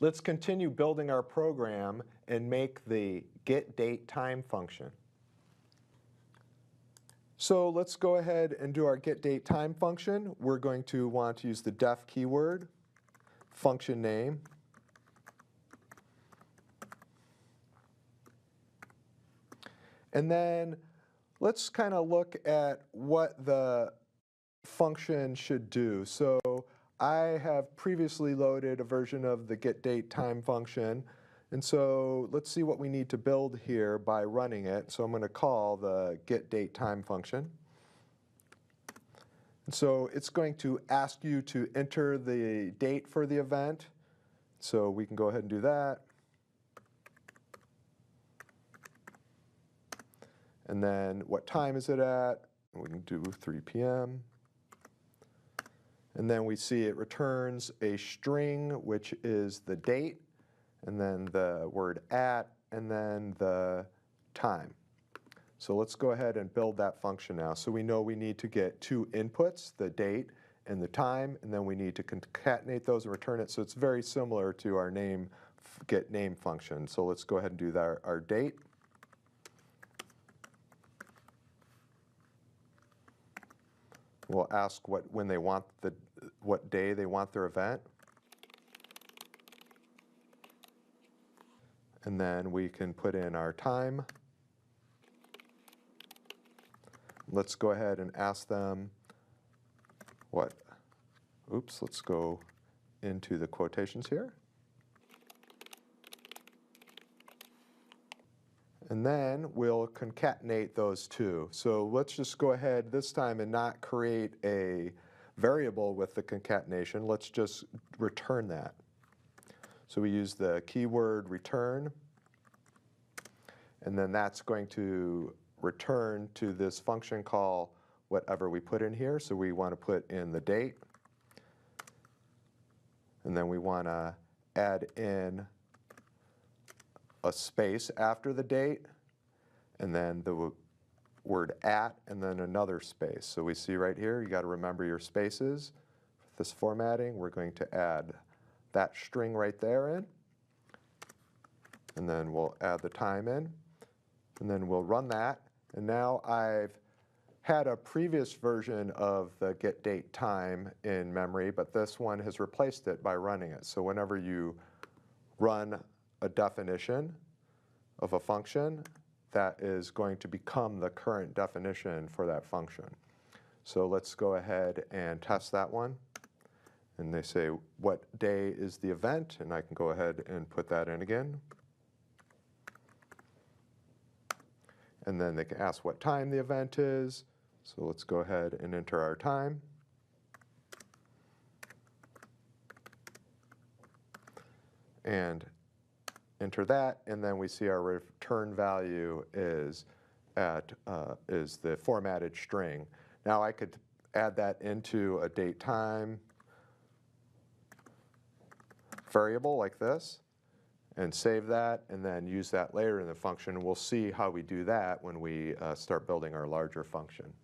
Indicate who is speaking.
Speaker 1: Let's continue building our program and make the getDateTime function. So let's go ahead and do our getDateTime function. We're going to want to use the def keyword, function name, and then let's kind of look at what the function should do. So I have previously loaded a version of the getDateTime function, and so let's see what we need to build here by running it. So I'm going to call the getDateTime function. And so it's going to ask you to enter the date for the event. So we can go ahead and do that. And then what time is it at? We can do 3 p.m. And then we see it returns a string, which is the date, and then the word at, and then the time. So let's go ahead and build that function now. So we know we need to get two inputs, the date and the time, and then we need to concatenate those and return it. So it's very similar to our getName function. So let's go ahead and do that, our date. We'll ask what day they want their event. And then we can put in our time. Let's go ahead and ask them let's go into the quotations here. And then we'll concatenate those two. So let's just go ahead this time and not create a variable with the concatenation. Let's just return that. So we use the keyword return, and then that's going to return to this function call whatever we put in here. So we want to put in the date, and then we want to add in a space after the date, and then the word at, and then another space. So we see right here, you got to remember your spaces. With this formatting, we're going to add that string right there in, and then we'll add the time in, and then we'll run that. And now I've had a previous version of the getDateTime in memory, but this one has replaced it by running it. So whenever you run a definition of a function, that is going to become the current definition for that function. So let's go ahead and test that one. And they say, what day is the event? And I can go ahead and put that in again. And then they can ask what time the event is. So let's go ahead and enter our time. And enter that, and then we see our return value is the formatted string. Now I could add that into a date-time variable like this, and save that, and then use that later in the function. We'll see how we do that when we start building our larger function.